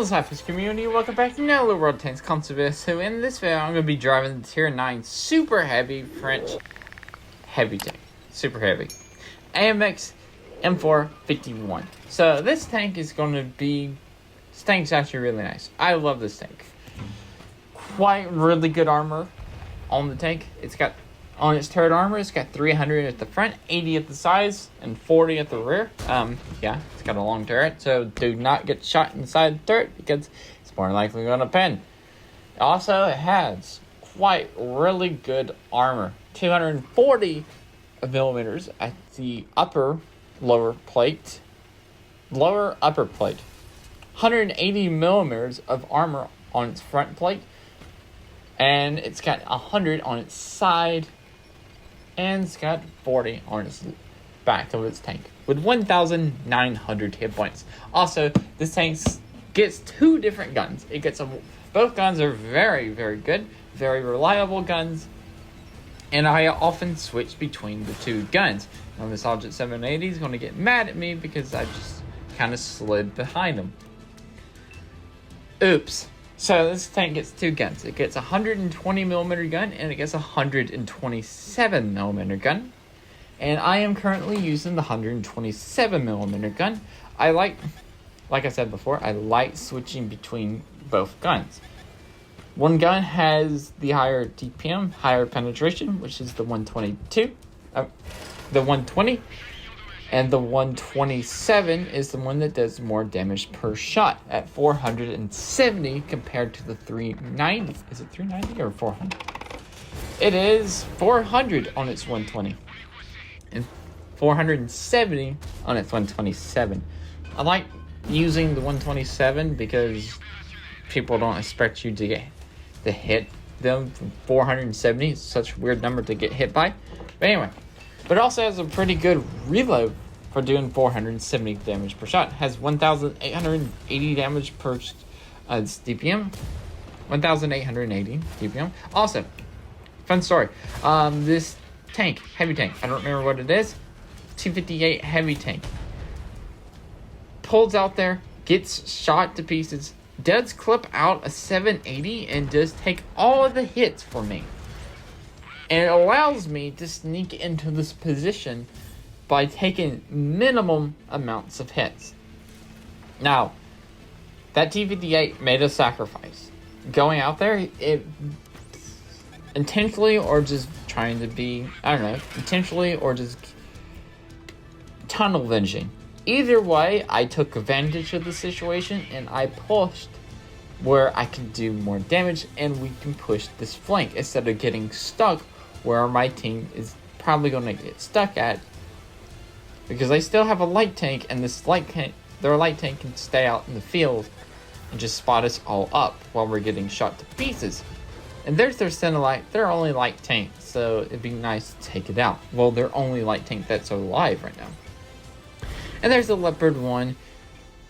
Hello SLAPAFISH community, welcome back to Nello World Tanks Conservative. So in this video I'm going to be driving the tier 9 super heavy French heavy tank. Super heavy. AMX M451. So this tank is going to be, this tank's actually really nice. I love this tank. Quite really good armor on the tank. It's got, on its turret armor, it's got 300 at the front, 80 at the sides, and 40 at the rear. Yeah, it's got a long turret, so do not get shot inside the turret because it's more likely going to pin. Also, it has quite really good armor. 240 millimeters at the upper upper plate. 180 millimeters of armor on its front plate. And it's got 100 on its side. And it's got 40 on its back of its tank with 1,900 hit points. Also, this tank gets two different guns. It gets both guns are very, very good, very reliable guns, and I often switch between the two guns. Now, this Object 780 is going to get mad at me because I just kind of slid behind him. Oops. So this tank gets two guns. It gets a 120 millimeter gun and it gets a 127 millimeter gun. And I am currently using the 127 millimeter gun. Like I said before, I like switching between both guns. One gun has the higher DPM, higher penetration, which is the 120, and the 127 is the one that does more damage per shot at 470 compared to the 390. Is it 390 or 400? It is 400 on its 120 and 470 on its 127. I like using the 127 because people don't expect you to hit them from 470. It's such a weird number to get hit by. But anyway. But it also has a pretty good reload for doing 470 damage per shot. It has 1,880 damage per DPM. 1,880 DPM. Also, fun story. This tank, heavy tank, I don't remember what it is. 258 heavy tank. Pulls out there, gets shot to pieces, does clip out a 780, and does take all of the hits for me. And it allows me to sneak into this position by taking minimum amounts of hits. Now, that T-58 made a sacrifice. Going out there, it intentionally or just trying to be, I don't know, intentionally or just tunnel vision. Either way, I took advantage of the situation and I pushed where I can do more damage and we can push this flank instead of getting stuck where my team is probably going to get stuck at, because they still have a light tank, and this their light tank can stay out in the field and just spot us all up while we're getting shot to pieces. And there's their Centerlight, their only light tank, so it'd be nice to take it out. Well, their only light tank that's alive right now. And there's the Leopard 1.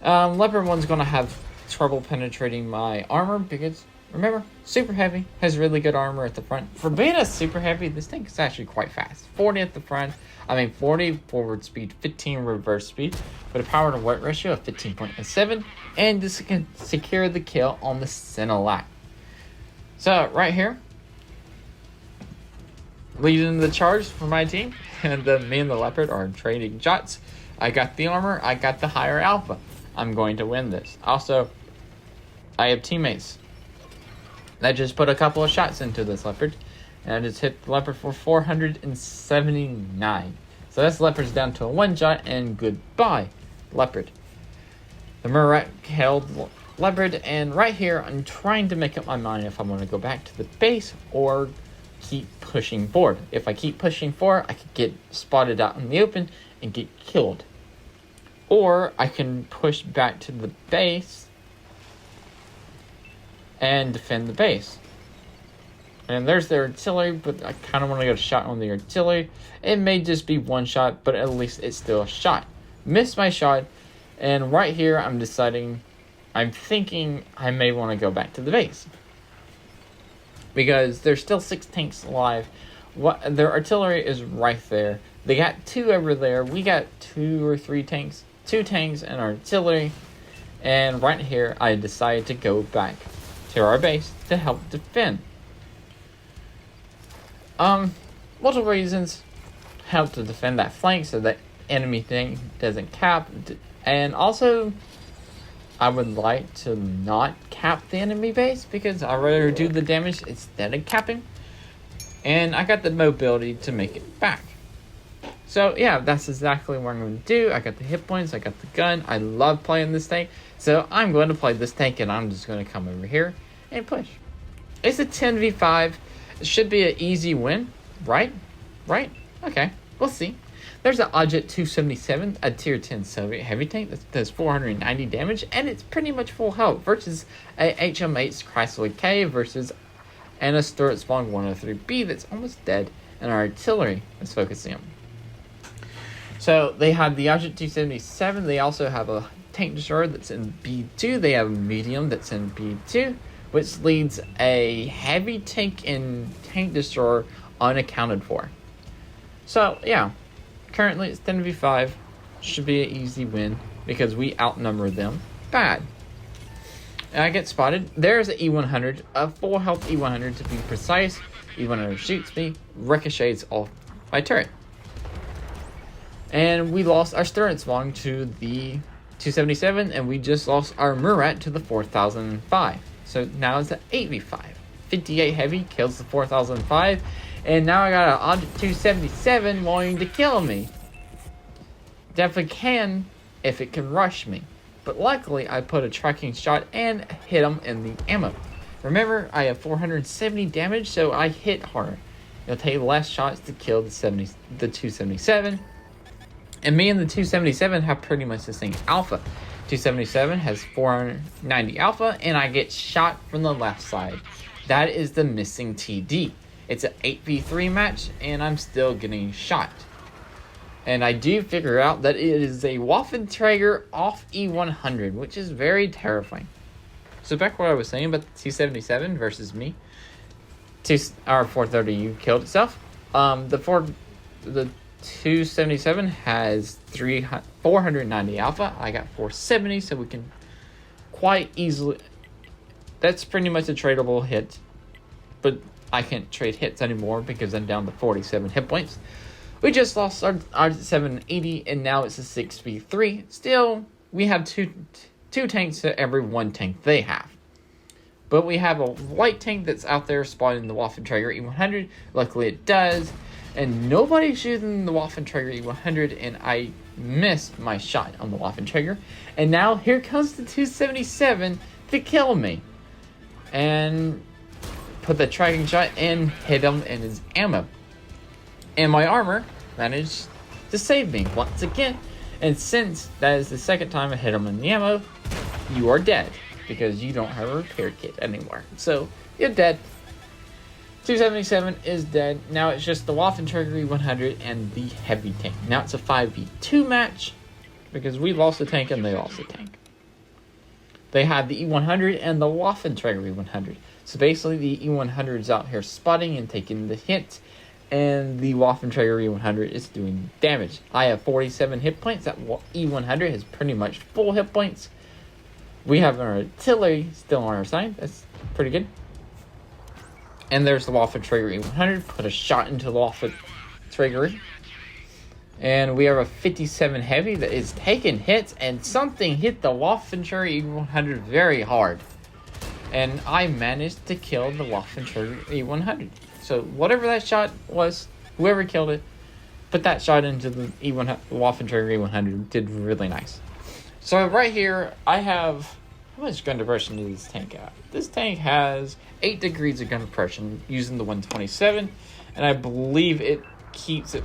Leopard 1's going to have trouble penetrating my armor because, remember, super heavy, has really good armor at the front. For being a super heavy, this tank is actually quite fast. 40 at the front, 40 forward speed, 15 reverse speed, with a power to weight ratio of 15.7, and this can secure the kill on the center line. So, right here, leading the charge for my team, and me and the Leopard are trading shots. I got the armor, I got the higher alpha. I'm going to win this. Also, I have teammates I just put a couple of shots into this Leopard, and I just hit the Leopard for 479. So this Leopard's down to a one shot, and goodbye, Leopard. The Murat held Leopard, and right here, I'm trying to make up my mind if I want to go back to the base or keep pushing forward. If I keep pushing forward, I could get spotted out in the open and get killed. Or I can push back to the base and defend the base. And there's their artillery, but I kind of want to get a shot on the artillery. It may just be one shot, but at least it's still a shot. Missed my shot, and right here I'm thinking I may want to go back to the base. Because there's still 6 tanks alive. Their artillery is right there. They got 2 over there. We got 2 or 3 tanks. 2 tanks and artillery. And right here, I decided to go back to our base to help defend. Multiple reasons help to defend that flank so that enemy thing doesn't cap. And also, I would like to not cap the enemy base because I'd rather do the damage instead of capping. And I got the mobility to make it back. So yeah, that's exactly what I'm going to do. I got the hit points, I got the gun. I love playing this tank. So I'm going to play this tank and I'm just going to come over here and push. It's a 10v5. It should be an easy win, right? Right? Okay, we'll see. There's an Object 277, a tier 10 Soviet heavy tank that does 490 damage, and it's pretty much full health versus a HM8's Chrysler K versus and a Stuartsvong 103B that's almost dead, and our artillery is focusing on. So they have the Object 277. They also have a tank destroyer that's in B2. They have a medium that's in B2, which leads a heavy tank and tank destroyer unaccounted for. So yeah, currently it's 10v5. Should be an easy win because we outnumber them bad. And I get spotted. There's an E100, a full health E100 to be precise. E100 shoots me, ricochets off my turret. And we lost our Stuartsvong to the 277, and we just lost our Murat to the 4005. So now it's an 8v5. 58 heavy kills the 4005, and now I got an Object 277 wanting to kill me. Definitely can if it can rush me. But luckily, I put a tracking shot and hit him in the ammo. Remember, I have 470 damage, so I hit harder. It'll take less shots to kill the 277. And me and the 277 have pretty much the same alpha. 277 has 490 alpha, and I get shot from the left side. That is the missing TD. It's an 8v3 match, and I'm still getting shot. And I do figure out that it is a Waffenträger off E100, which is very terrifying. So back what I was saying about the 277 versus me. Our 430U killed itself. The 277 has 490 alpha. I got 470, so we can quite easily. That's pretty much a tradable hit, but I can't trade hits anymore because I'm down to 47 hit points. We just lost our 780, and now it's a 6v3. Still, we have two tanks to every one tank they have. But we have a white tank that's out there spotting the Waffenträger E100. Luckily it does. And nobody's shooting the Waffenträger E100, and I missed my shot on the Waffenträger. And now here comes the 277 to kill me. And put the tracking shot and hit him in his ammo. And my armor managed to save me once again. And since that is the second time I hit him in the ammo, you are dead. Because you don't have a repair kit anymore. So, you're dead. 277 is dead. Now it's just the Waffenträger E100 and the heavy tank. Now it's a 5v2 match. Because we lost the tank and they lost the tank. They had the E100 and the Waffenträger E100. So basically the E100 is out here spotting and taking the hits. And the Waffenträger E100 is doing damage. I have 47 hit points. That E100 has pretty much full hit points. We have our artillery still on our side. That's pretty good. And there's the Waffenträger E100. Put a shot into the Waffenträger. And we have a 57 heavy that is taking hits. And something hit the Waffenträger E100 very hard. And I managed to kill the Waffenträger E100. So whatever that shot was, whoever killed it, put that shot into the Waffenträger E100. Did really nice. So right here, I have, how much gun depression does this tank have? This tank has 8 degrees of gun depression using the 127, and I believe it keeps its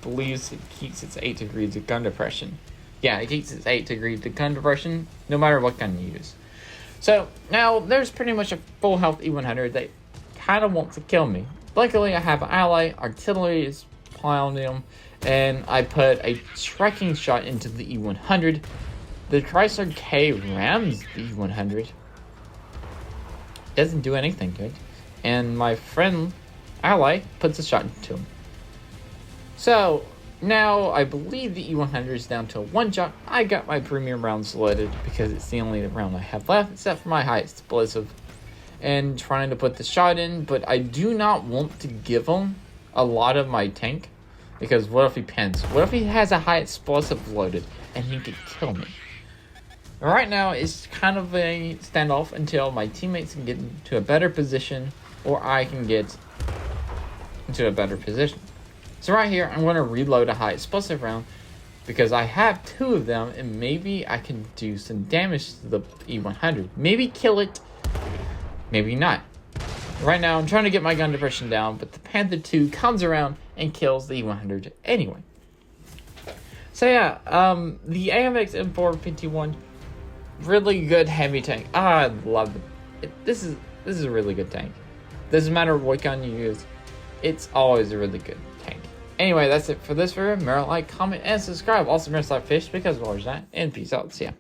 8 degrees of gun depression. Yeah, it keeps its 8 degrees of gun depression, no matter what gun you use. So now there's pretty much a full health E100 that kind of wants to kill me. Luckily, I have an ally, artillery is piling them. And I put a tracking shot into the E100. The Chrysler K rams the E100. Doesn't do anything good. And my friend, ally, puts a shot into him. So, Now, I believe the E100 is down to 1 shot. I got my premium rounds loaded because it's the only round I have left, except for my high explosive. And trying to put the shot in, but I do not want to give him a lot of my tank. Because what if he pens? What if he has a high explosive loaded and he could kill me? Right now, it's kind of a standoff until my teammates can get into a better position or I can get into a better position. So right here, I'm going to reload a high explosive round because I have 2 of them and maybe I can do some damage to the E100. Maybe kill it, maybe not. Right now, I'm trying to get my gun depression down, but the Panther 2 comes around and kills the E100 anyway. So yeah, the AMX M451, really good heavy tank. I love it. This is a really good tank. Doesn't matter what gun you use, it's always a really good tank. Anyway, that's it for this video. Remember, like, comment, and subscribe. Also, remember SLAPAFISH because of all that. And peace out. See ya.